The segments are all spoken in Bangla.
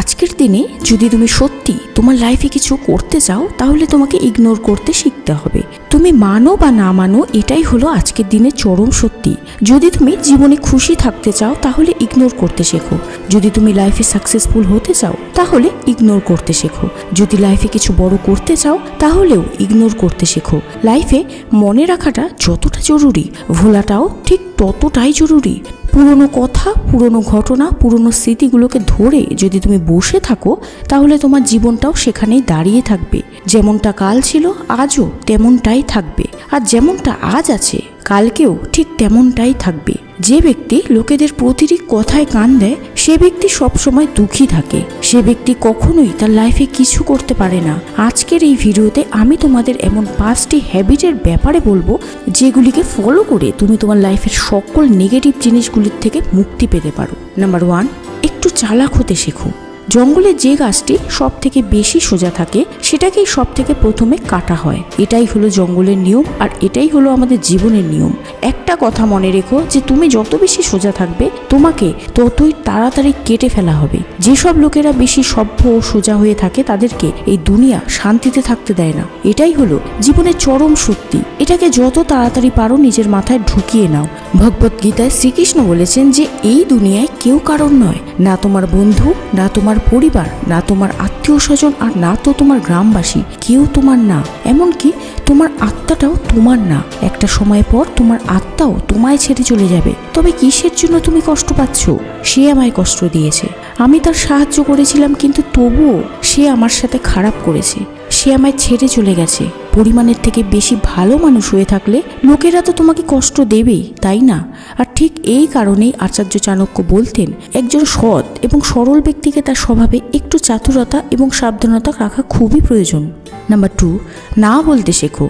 আজকের দিনে যদি তুমি সত্যি তোমার লাইফে কিছু করতে চাও তাহলে তোমাকে ইগনোর করতে শিখতে হবে। তুমি মানো বা না মানো, এটাই হলো আজকের দিনের চরম সত্যি। যদি তুমি জীবনে খুশি থাকতে চাও তাহলে ইগনোর করতে শেখো। যদি তুমি লাইফে সাকসেসফুল হতে চাও তাহলে ইগনোর করতে শেখো। যদি লাইফে কিছু বড় করতে চাও তাহলেও ইগনোর করতে শেখো। লাইফে মনে রাখাটা যতটা জরুরি, ভোলাটাও ঠিক ততটাই জরুরি। পুরনো কথা, পুরনো ঘটনা, পুরনো স্মৃতিগুলোকে ধরে যদি তুমি বসে থাকো তাহলে তোমার জীবনটাও সেখানেই দাঁড়িয়ে থাকবে। যেমনটা কাল ছিল আজও তেমনটাই থাকবে, আর যেমনটা আজ আছে কালকেও ঠিক তেমনটাই থাকবে। যে ব্যক্তি লোকেদের প্রতিটি কথায় কান দেয় সে ব্যক্তি সবসময় দুঃখী থাকে। সে ব্যক্তি কখনোই তার লাইফে কিছু করতে পারে না। আজকের এই ভিডিওতে আমি তোমাদের এমন 5টি হ্যাবিটের ব্যাপারে বলবো যেগুলিকে ফলো করে তুমি তোমার লাইফের সকল নেগেটিভ জিনিসগুলির থেকে মুক্তি পেতে পারো। নাম্বার 1, একটু চালাক হতে শেখো। জঙ্গলে যে গাছটি সব থেকে বেশি সোজা থাকে সেটাকেই সব থেকে প্রথমে কাটা হয়। এটাই হলো জঙ্গলের নিয়ম, আর এটাই হলো আমাদের জীবনের নিয়ম। একটা কথা মনে রেখো যে তুমি যত বেশি সোজা থাকবে তোমাকে ততই তাড়াতাড়ি কেটে ফেলা হবে। যেসব লোকেরা বেশি সভ্য ও সোজা হয়ে থাকে তাদেরকে এই দুনিয়া শান্তিতে থাকতে দেয় না। এটাই হলো জীবনের চরম সত্যি। এটাকে যত তাড়াতাড়ি পারো নিজের মাথায় ঢুকিয়ে নাও। ভগবত গীতায় শ্রীকৃষ্ণ বলেছেন যে এই দুনিয়ায় কেউ কারণ নয়, না তোমার বন্ধু, না তোমার পরিবার, না তোমার আত্মীয় স্বজন, আর না তো তোমার গ্রামবাসী। কেউ তোমার না, এমনকি তোমার আত্মাটাও তোমার না। একটা সময় পর তোমার আত্মাও তোমায় ছেড়ে চলে যাবে। তবে কিসের জন্য তুমি কষ্ট পাচ্ছ? সে আমায় কষ্ট দিয়েছে, আমি তার সাহায্য করেছিলাম, কিন্তু তবুও সে আমার সাথে খারাপ করেছে। সে আমায় ছেড়ে চলে গেছে। পরিমাণের থেকে বেশি ভালো মানুষ হয়ে থাকলে লোকেরা তো তোমাকে কষ্ট দেবেই, তাই না? আর ঠিক এই কারণেই আচার্য চাণক্য বলতেন একজন সৎ এবং সরল ব্যক্তিকে তার স্বভাবে একটু চাতুরতা এবং সাবধানতা রাখা খুবই প্রয়োজন। নাম্বার 2, না বলতে শেখো।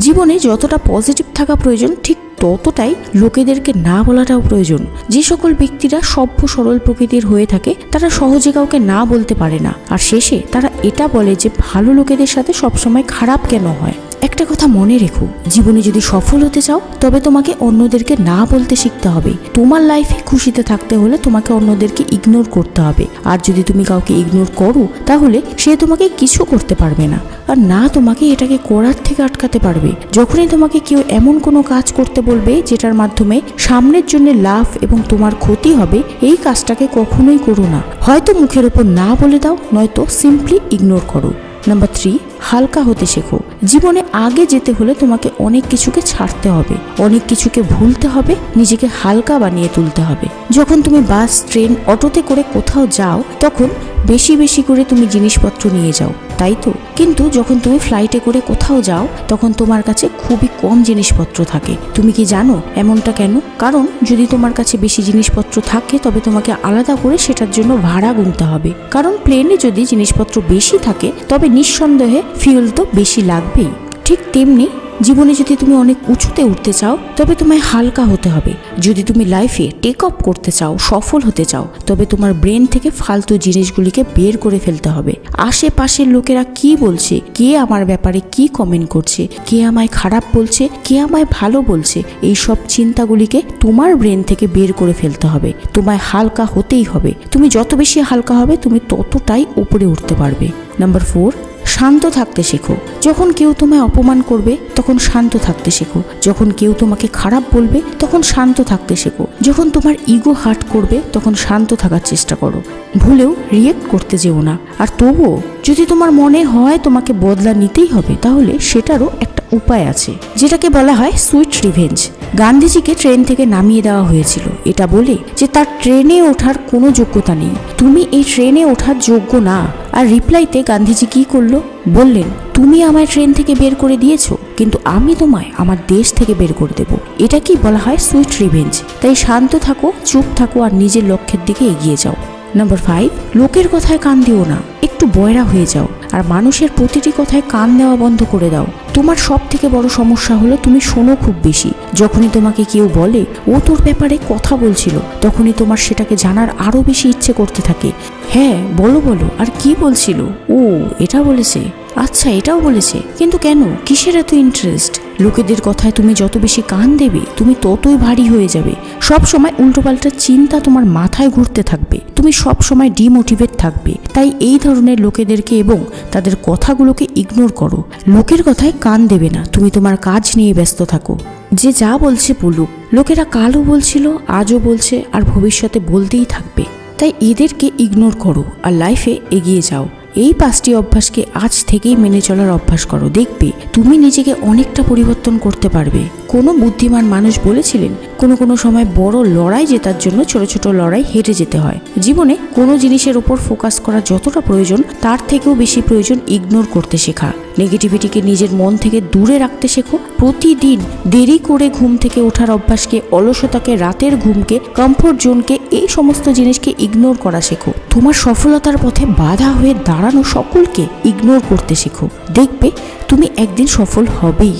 জীবনে যতটা পজিটিভ থাকা প্রয়োজন ঠিক ততটাই লোকেদেরকে না বলাটাও প্রয়োজন। যে সকল ব্যক্তিরা সভ্য সরল প্রকৃতির হয়ে থাকে তারা সহজে কাউকে না বলতে পারে না, আর শেষে তারা এটা বলে যে ভালো লোকেদের সাথে সবসময় খারাপ কেন হয়। একটা কথা মনে রেখো, জীবনে যদি সফল হতে চাও তবে তোমাকে অন্যদেরকে না বলতে শিখতে হবে। তোমার লাইফে খুশিতে থাকতে হলে তোমাকে অন্যদেরকে ইগনোর করতে হবে। আর যদি তুমি কাউকে ইগনোর করো তাহলে সে তোমাকে কিছু করতে পারবে না, আর না তোমাকে এটাকে করার থেকে আটকাতে পারবে। যখনই তোমাকে কেউ এমন কোনো কাজ করতে বলবে যেটার মাধ্যমে সামনের জন্য লাভ এবং তোমার ক্ষতি হবে, এই কাজটাকে কখনোই করো না। হয়তো মুখের উপর না বলে দাও, নয়তো সিম্পলি ইগনোর করো। নাম্বার 3, হালকা হতে শেখো। জীবনে আগে যেতে হলে তোমাকে অনেক কিছুকে ছাড়তে হবে, অনেক কিছুকে ভুলতে হবে, নিজেকে হালকা বানিয়ে তুলতে হবে। যখন তুমি বাস, ট্রেন, অটোতে করে কোথাও যাও তখন বেশি বেশি করে তুমি জিনিসপত্র নিয়ে যাও, তাই তো? কিন্তু যখন তুমি ফ্লাইটে করে কোথাও যাও তখন তোমার কাছে খুবই কম জিনিসপত্র থাকে। তুমি কি জানো এমনটা কেন? কারণ যদি তোমার কাছে বেশি জিনিসপত্র থাকে তবে তোমাকে আলাদা করে সেটার জন্য ভাড়া গুনতে হবে। কারণ প্লেনে যদি জিনিসপত্র বেশি থাকে তবে নিঃসন্দেহে ফিউল তো বেশি লাগবেই। ঠিক তেমনি জীবনে যদি তুমি অনেক উঁচুতে উঠতে চাও তবে তোমায় হালকা হতে হবে। যদি তুমি লাইফে টেক অফ করতে চাও, সফল হতে চাও, তবে তোমার ব্রেন থেকে ফালতু জিনিসগুলিকে বের করে ফেলতে হবে। আশেপাশের লোকেরা কি বলছে, কে আমার ব্যাপারে কি কমেন্ট করছে, কে আমায় খারাপ বলছে, কে আমায় ভালো বলছে, এই সব চিন্তাগুলিকে তোমার ব্রেন থেকে বের করে ফেলতে হবে। তোমায় হালকা হতেই হবে। তুমি যত বেশি হালকা হবে তুমি ততটাই উপরে উঠতে পারবে। নাম্বার 4, শান্ত থাকতে শেখো। যখন কেউ তোমায় অপমান করবে তখন শান্ত থাকতে শেখো। যখন কেউ তোমাকে খারাপ বলবে তখন শান্ত থাকতে শেখো। যখন তোমার ইগো হার্ট করবে তখন শান্ত থাকার চেষ্টা করো। ভুলেও রিয়েক্ট করতে যেও না। আর তবুও যদি তোমার মনে হয় তোমাকে বদলা নিতেই হবে তাহলে সেটারও একটা উপায় আছে, যেটাকে বলা হয় সুইট রিভেঞ্জ। গান্ধীজিকে ট্রেন থেকে নামিয়ে দেওয়া হয়েছিল এটা বলে যে তার ট্রেনে ওঠার কোনো যোগ্যতা নেই, তুমি এই ট্রেনে ওঠার যোগ্য না। আর রিপ্লাইতে গান্ধীজি কি করলো? বললেন তুমি আমায় ট্রেন থেকে বের করে দিয়েছো, কিন্তু আমি তোমায় আমার দেশ থেকে বের করে দেব। এটা কি বলা হয় সুইট রিভেঞ্জ। তাই শান্ত থাকো, চুপ থাকো, আর নিজের লক্ষ্যের দিকে এগিয়ে যাও। নাম্বার 5, লোকের কথায় কান দিও না। একটু বয়রা হয়ে যাও আর মানুষের প্রতিটি কথায় কান দেওয়া বন্ধ করে দাও। তোমার সব থেকে বড় সমস্যা হলো তুমি শোনো খুব বেশি। যখনই তোমাকে কেউ বলে ও তোর ব্যাপারে কথা বলছিল, তখনই তোমার সেটাকে জানার আরো বেশি ইচ্ছে করতে থাকে। হ্যাঁ বলো বলো, আর কি বলছিল? ও এটা বলেছে, আচ্ছা এটাও বলেছে, কিন্তু কেন, কিসের এত ইন্টারেস্ট? লোকেদের কথায় তুমি যত বেশি কান দেবে তুমি ততই ভারী হয়ে যাবে। সব সময় উল্টোপাল্টা চিন্তা তোমার মাথায় ঘুরতে থাকবে, তুমি সব সময় ডিমোটিভেট থাকবে। তাই এই ধরনের লোকেদেরকে এবং তাদের কথাগুলোকে ইগনোর করো। লোকের কথায় কান দেবে না, তুমি তোমার কাজ নিয়ে ব্যস্ত থাকো। যে যা বলছে বলুক, লোকেরা কালও বলছিল, আজও বলছে, আর ভবিষ্যতে বলতেই থাকবে। তাই এদেরকে ইগনোর করো আর লাইফে এগিয়ে যাও। এই 5টি অভ্যাসকে আজ থেকেই মেনে চলার অভ্যাস করো, দেখবে তুমি নিজেকে অনেকটা পরিবর্তন করতে পারবে। কোনো বুদ্ধিমান মানুষ বলেছিলেন, কোনো সময় বড় লড়াই জেতার জন্য ছোট ছোট লড়াই হেরে যেতে হয়। জীবনে কোনো জিনিসের উপর ফোকাস করা যতটা প্রয়োজন তার থেকেও বেশি প্রয়োজন ইগনোর করতে শেখা। নেগেটিভিটিকে নিজের মন থেকে দূরে রাখতে শেখো। প্রতিদিন দেরি করে ঘুম থেকে ওঠার অভ্যাসকে, অলসতাকে, রাতের ঘুমকে, কমফোর্ট জোনকে, এই সমস্ত জিনিসকে ইগনোর করা শেখো। তোমার সফলতার পথে বাধা হয়ে দাঁড়ানো সকলকে ইগনোর করতে শেখো। দেখবে তুমি একদিন সফল হবেই।